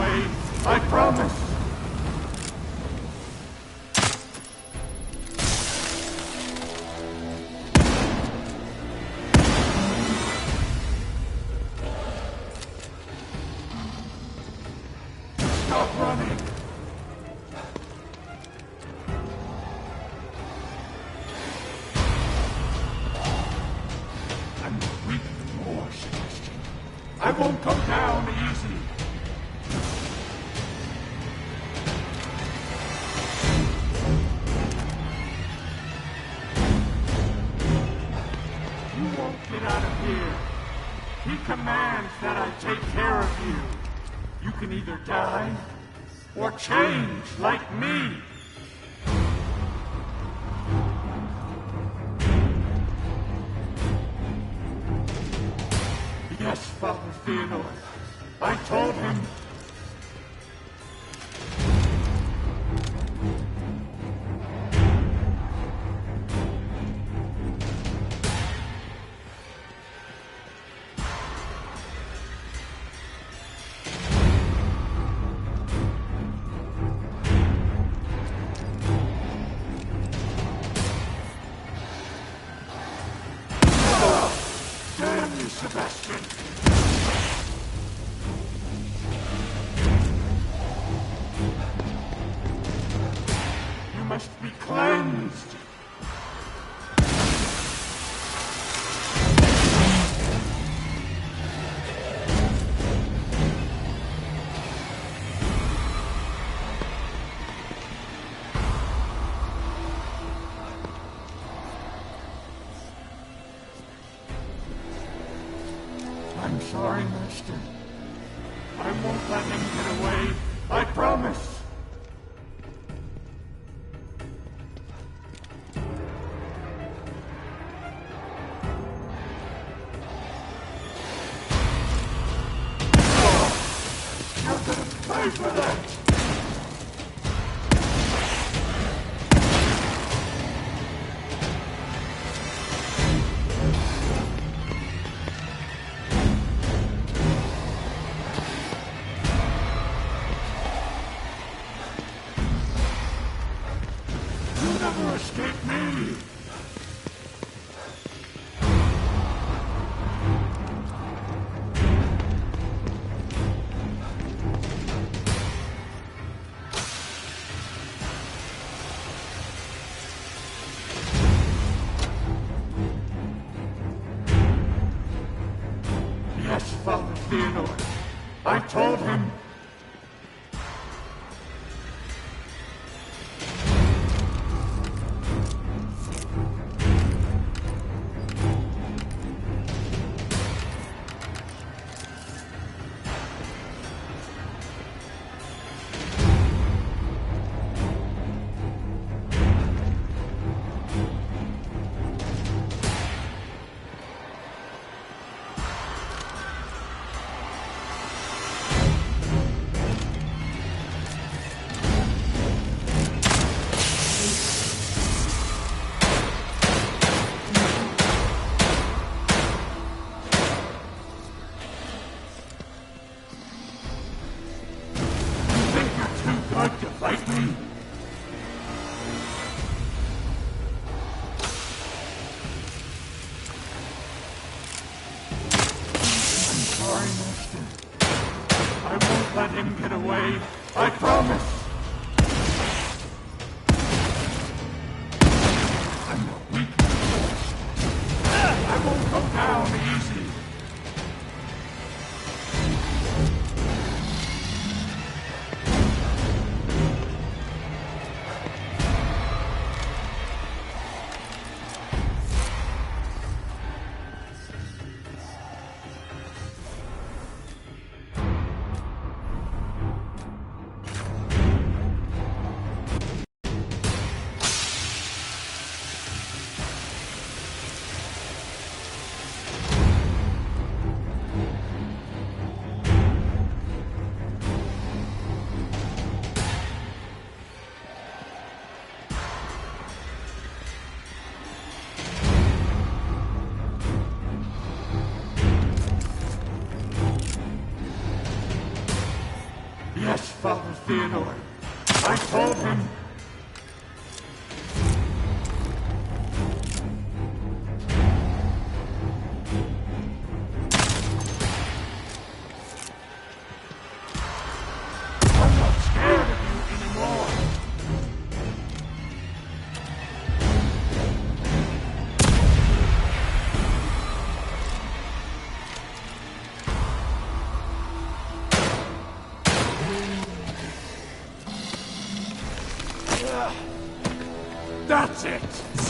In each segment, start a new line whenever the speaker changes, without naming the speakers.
away. I promise. Stop running. I'm weak more, Sebastian. I won't go down easy. You won't get out of here. He commands that I take care of you. You can either die or change like me. Yes, Father Theodore. I told him. Damn you, Sebastian! You must be cleansed! I'm sorry, Master. I won't let him get away. I promise. You're gonna pay for that! You'll never escape me! Yes, Father Theodore. I told him. Like to fight me? I'm sorry, Master. I won't let him get away. I promise. I'm not weak. I won't go down easy. Yes, Father Theodore. I told him. I'm not scared of you anymore. That's it!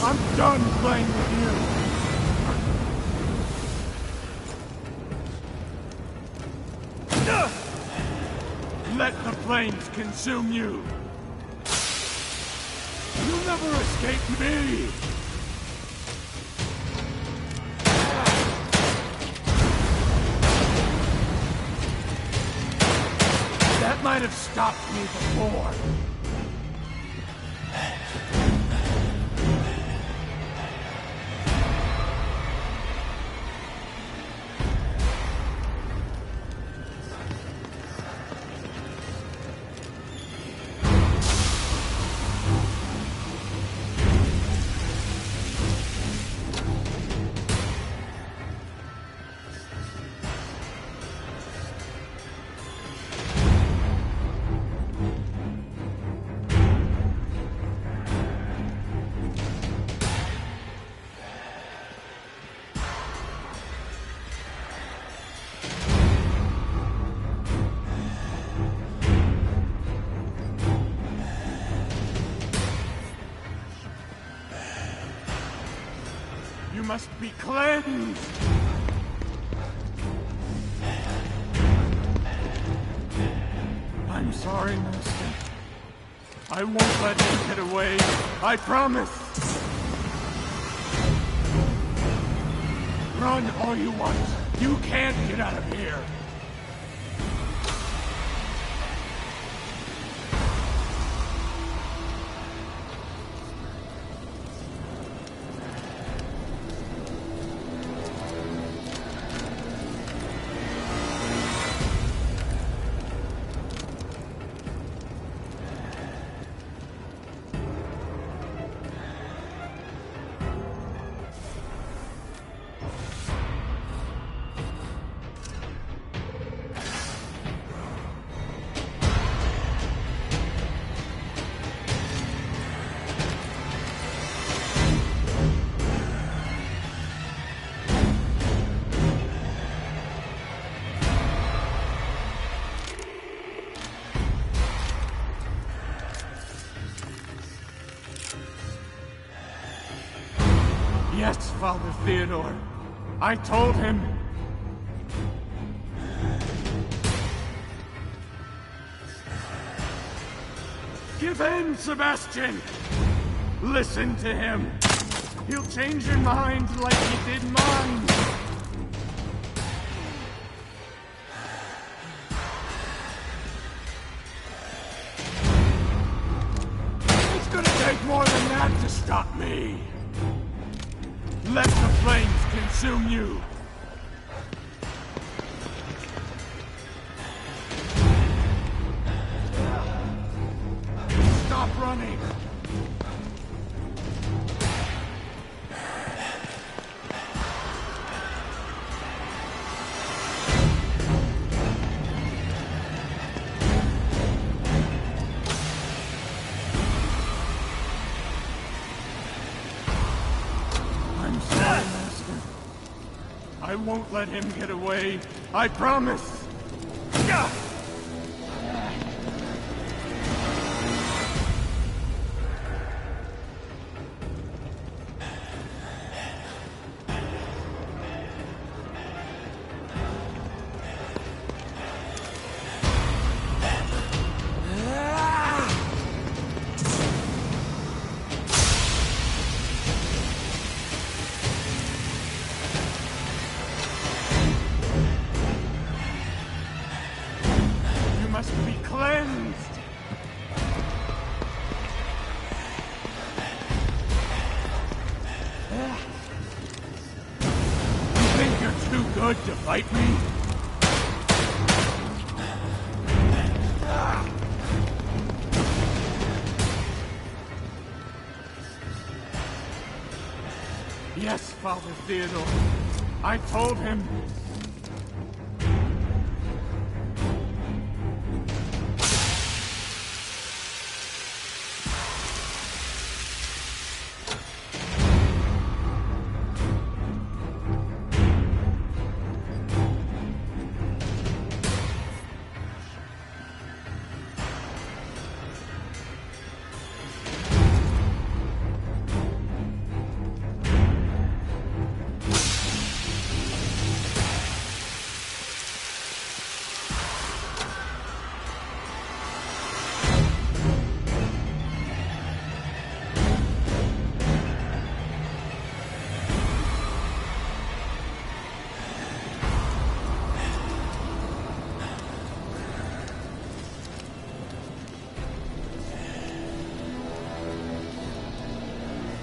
I'm done playing with you! Let the flames consume you! You'll never escape me! That might have stopped me before. You must be cleansed! I'm sorry, Master. I won't let him get away. I promise! Run all you want. You can't get out of here. Yes, Father Theodore. I told him. Give in, Sebastian! Listen to him. He'll change your mind like he did mine. It's gonna take more than that to stop me. Let the flames consume you! Stop running! I'm sorry, Master. I won't let him get away. I promise! Must be cleansed! You think you're too good to fight me? Yes, Father Theodore. I told him.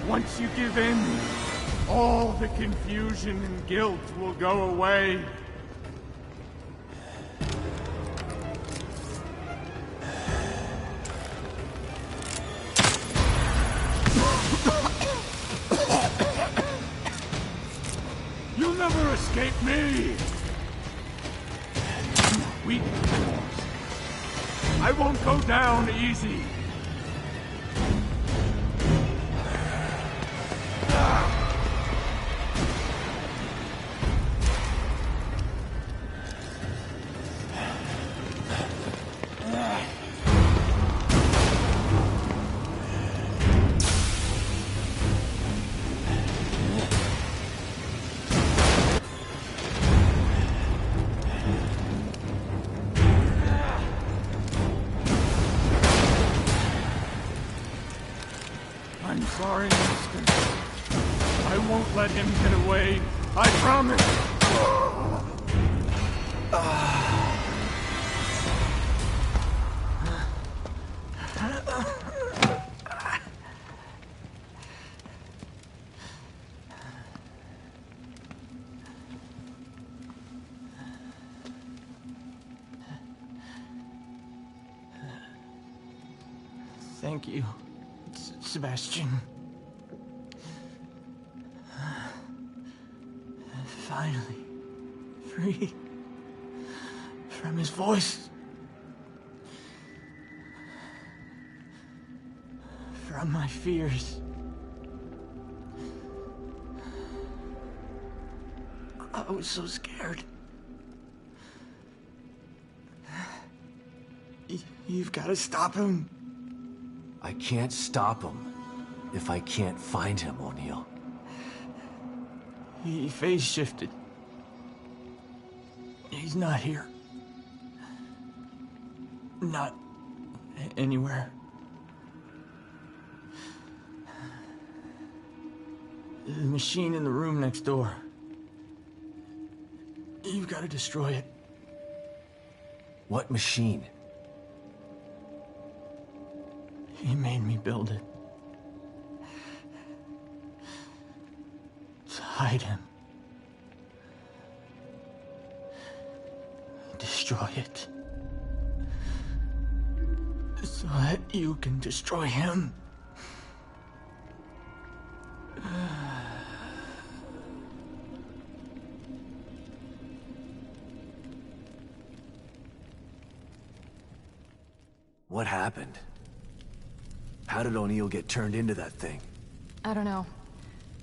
Once you give in, all the confusion and guilt will go away. You'll never escape me! Weak fools. I won't go down easy. I'm sorry, Master. I won't let him get away. I promise.
Thank you, Sebastian. Finally, free from his voice. From my fears. I was so scared. You've got to stop him.
I can't stop him if I can't find him, O'Neill.
He phase shifted. He's not here. Not anywhere. The machine in the room next door. You've got to destroy it.
What machine?
He made me build it. To hide him. Destroy it. So that you can destroy him.
What happened? How did O'Neill get turned into that thing?
I don't know.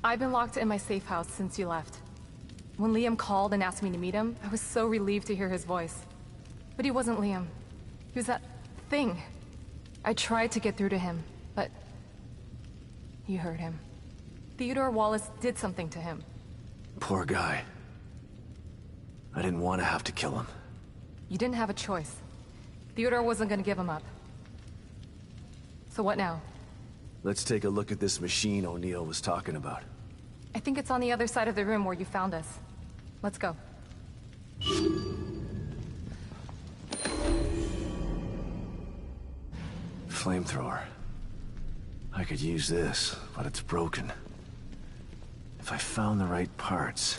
I've been locked in my safe house since you left. When Liam called and asked me to meet him, I was so relieved to hear his voice. But he wasn't Liam. He was that thing. I tried to get through to him, but you heard him. Theodore Wallace did something to him.
Poor guy. I didn't want to have to kill him.
You didn't have a choice. Theodore wasn't gonna give him up. So what now?
Let's take a look at this machine O'Neill was talking about.
I think it's on the other side of the room where you found us. Let's go.
Flamethrower. I could use this, but it's broken. If I found the right parts...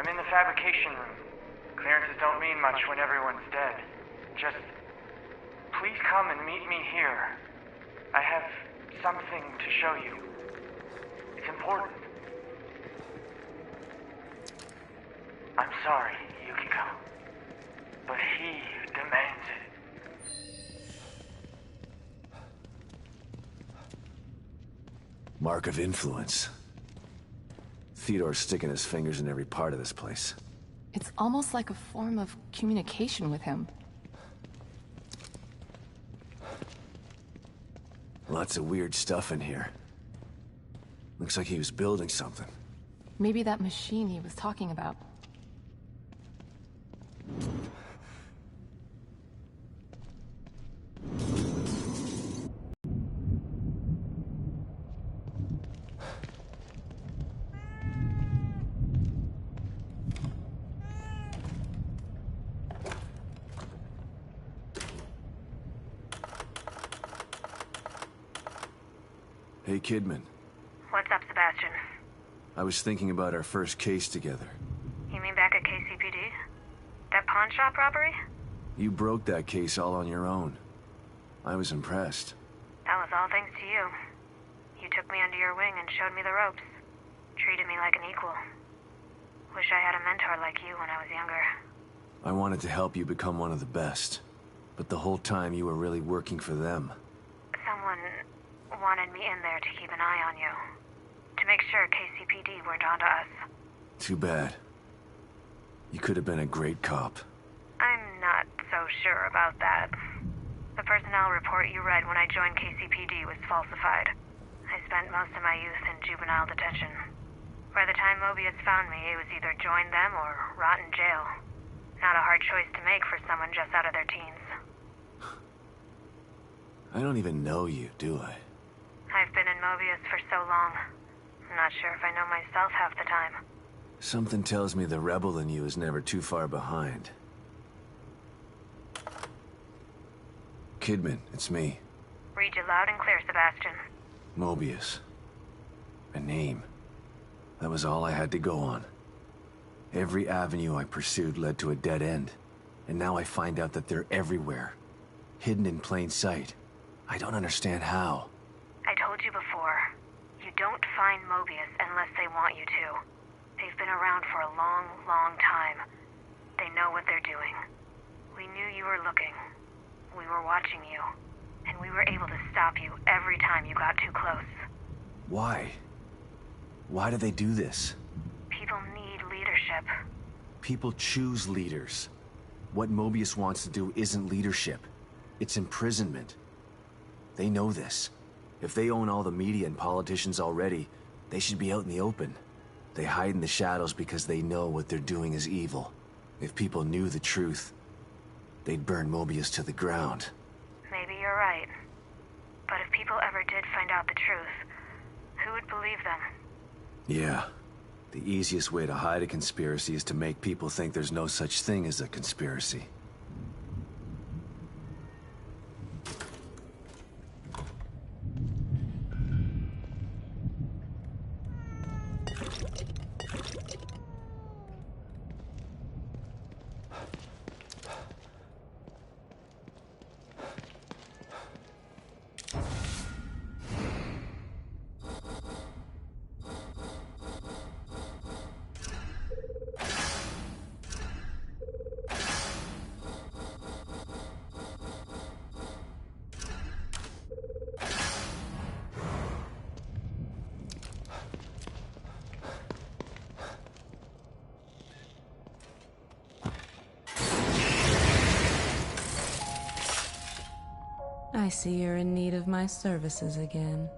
I'm in the fabrication room. Clearances don't mean much when everyone's dead. Just, please come and meet me here. I have something to show you. It's important. I'm sorry, Yukiko, but he demands it.
Mark of influence. Theodore's sticking his fingers in every part of this place.
It's almost like a form of communication with him.
Lots of weird stuff in here. Looks like he was building something.
Maybe that machine he was talking about.
Hey, Kidman.
What's up, Sebastian?
I was thinking about our first case together.
You mean back at KCPD? That pawn shop robbery?
You broke that case all on your own. I was impressed.
That was all thanks to you. You took me under your wing and showed me the ropes. Treated me like an equal. Wish I had a mentor like you when I was younger.
I wanted to help you become one of the best. But the whole time you were really working for them.
Someone wanted me in there to keep an eye on you. To make sure KCPD weren't onto us.
Too bad. You could have been a great cop.
I'm not so sure about that. The personnel report you read when I joined KCPD was falsified. I spent most of my youth in juvenile detention. By the time Mobius found me, it was either join them or rot in jail. Not a hard choice to make for someone just out of their teens.
I don't even know you, do I?
I've been in Mobius for so long. I'm not sure if I know myself half the time.
Something tells me the rebel in you is never too far behind. Kidman, it's me.
Read you loud and clear, Sebastian.
Mobius. A name. That was all I had to go on. Every avenue I pursued led to a dead end. And now I find out that they're everywhere. Hidden in plain sight. I don't understand how.
I told you before. You don't find Mobius unless they want you to. They've been around for a long, long time. They know what they're doing. We knew you were looking. We were watching you. And we were able to stop you every time you got too close.
Why? Why do they do this?
People need leadership.
People choose leaders. What Mobius wants to do isn't leadership. It's imprisonment. They know this. If they own all the media and politicians already, they should be out in the open. They hide in the shadows because they know what they're doing is evil. If people knew the truth, they'd burn Mobius to the ground.
Maybe you're right. But if people ever did find out the truth, who would believe them?
Yeah. The easiest way to hide a conspiracy is to make people think there's no such thing as a conspiracy.
I see you're in need of my services again.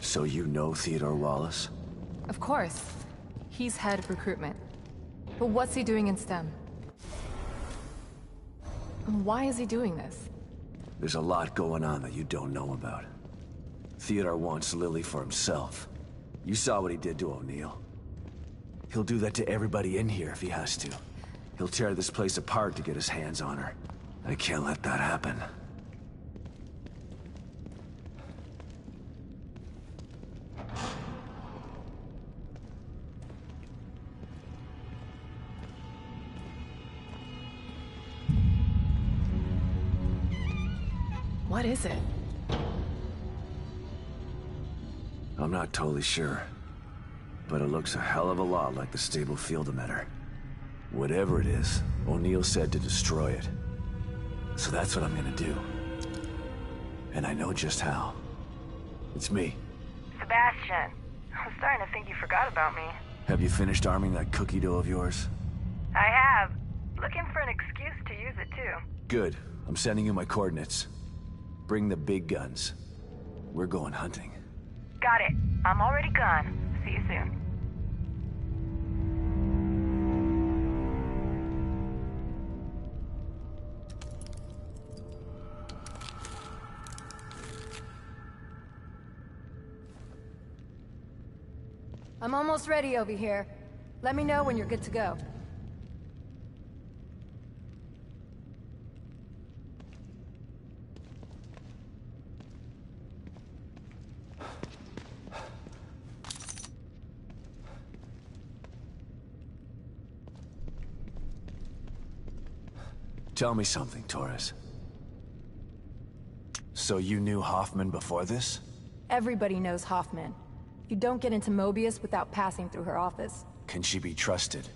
So you know Theodore Wallace?
Of course. He's head of recruitment. But what's he doing in STEM? And why is he doing this?
There's a lot going on that you don't know about. Theodore wants Lily for himself. You saw what he did to O'Neill. He'll do that to everybody in here if he has to. He'll tear this place apart to get his hands on her. I can't let that happen.
What is it?
I'm not totally sure, but it looks a hell of a lot like the stable field emitter. Whatever it is, O'Neill said to destroy it. So that's what I'm gonna do. And I know just how. It's me.
Sebastian, I'm starting to think you forgot about me.
Have you finished arming that cookie dough of yours?
I have. Looking for an excuse to use it too.
Good. I'm sending you my coordinates. Bring the big guns. We're going hunting.
Got it. I'm already gone. See you soon.
I'm almost ready over here. Let me know when you're good to go.
Tell me something, Torres. So you knew Hoffman before this?
Everybody knows Hoffman. You don't get into Mobius without passing through her office.
Can she be trusted?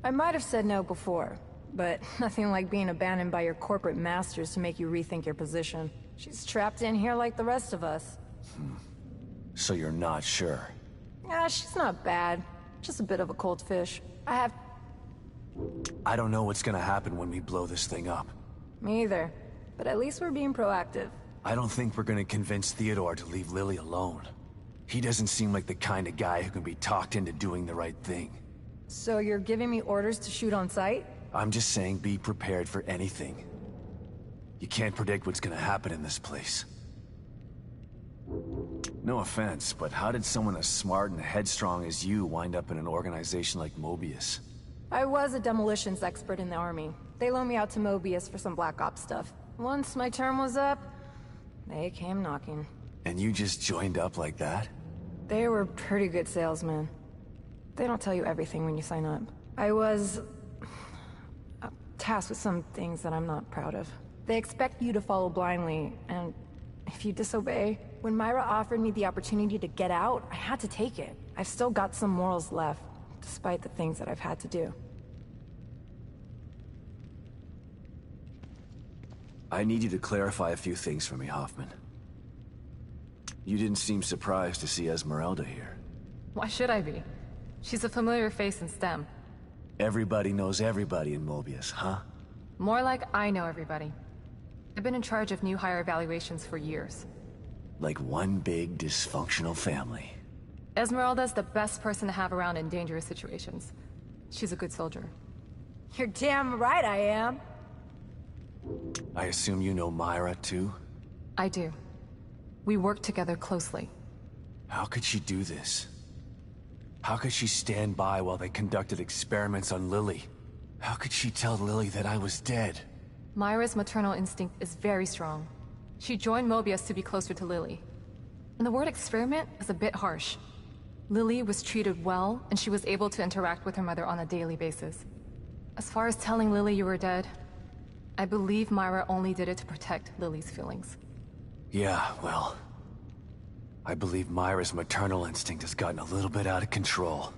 I might have said no before, but nothing like being abandoned by your corporate masters to make you rethink your position. She's trapped in here like the rest of us.
So you're not sure?
Yeah, she's not bad. Just a bit of a cold fish.
I don't know what's gonna happen when we blow this thing up.
Me either. But at least we're being proactive.
I don't think we're gonna convince Theodore to leave Lily alone. He doesn't seem like the kind of guy who can be talked into doing the right thing.
So you're giving me orders to shoot on sight?
I'm just saying be prepared for anything. You can't predict what's gonna happen in this place. No offense, but how did someone as smart and headstrong as you wind up in an organization like Mobius?
I was a demolitions expert in the army. They loaned me out to Mobius for some Black Ops stuff. Once my term was up, they came knocking.
And you just joined up like that?
They were pretty good salesmen. They don't tell you everything when you sign up. I was tasked with some things that I'm not proud of. They expect you to follow blindly, and if you disobey... When Myra offered me the opportunity to get out, I had to take it. I've still got some morals left, despite the things that I've had to do.
I need you to clarify a few things for me, Hoffman. You didn't seem surprised to see Esmeralda here.
Why should I be? She's a familiar face in STEM.
Everybody knows everybody in Mobius, huh?
More like I know everybody. I've been in charge of new hire evaluations for years.
Like one big dysfunctional family.
Esmeralda's the best person to have around in dangerous situations. She's a good soldier.
You're damn right I am.
I assume you know Myra, too?
I do. We work together closely.
How could she do this? How could she stand by while they conducted experiments on Lily? How could she tell Lily that I was dead?
Myra's maternal instinct is very strong. She joined Mobius to be closer to Lily. And the word experiment is a bit harsh. Lily was treated well, and she was able to interact with her mother on a daily basis. As far as telling Lily you were dead, I believe Myra only did it to protect Lily's feelings.
Yeah, well... I believe Myra's maternal instinct has gotten a little bit out of control.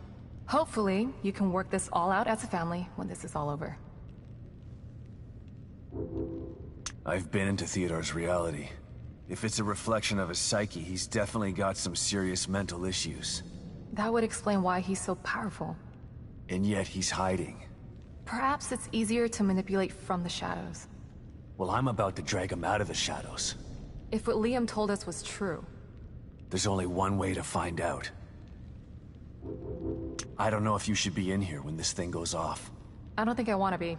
Hopefully, you can work this all out as a family when this is all over.
I've been into Theodore's reality. If it's a reflection of his psyche, he's definitely got some serious mental issues.
That would explain why he's so powerful.
And yet he's hiding.
Perhaps it's easier to manipulate from the shadows.
Well, I'm about to drag him out of the shadows.
If what Liam told us was true,
There's only one way to find out. I don't know if you should be in here when this thing goes off.
I don't think I want to be.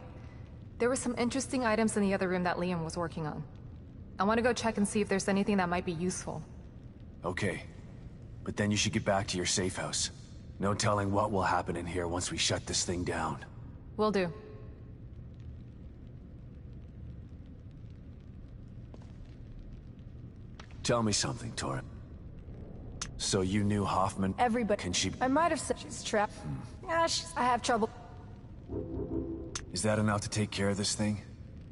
There were some interesting items in the other room that Liam was working on. I want to go check and see if there's anything that might be useful.
Okay. But then you should get back to your safe house. No telling what will happen in here once we shut this thing down.
Will do.
Tell me something, Torres. So you knew Hoffman?
Everybody.
Can she...
I might have said she's trapped. Yeah, I have trouble.
Is that enough to take care of this thing?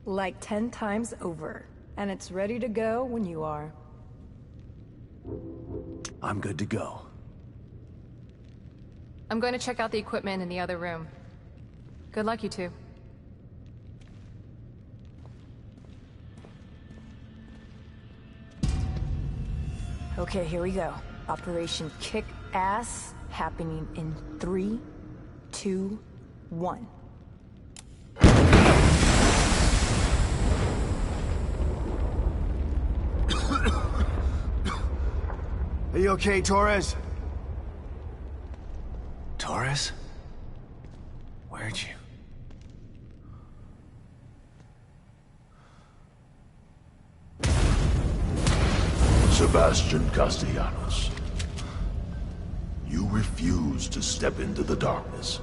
Like 10 times over. And it's ready to go when you are.
I'm good to go.
I'm going to check out the equipment in the other room. Good luck, you two.
Okay, here we go. Operation Kick Ass, happening in 3, 2, 1.
Are you okay, Torres? Torres? Where'd you...
Sebastian Castellanos. You refuse to step into the darkness.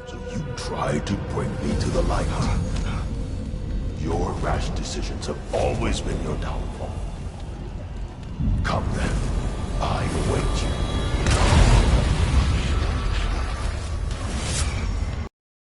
So you try to bring me to the light. Your rash decisions have always been your downfall. Come then. I await you.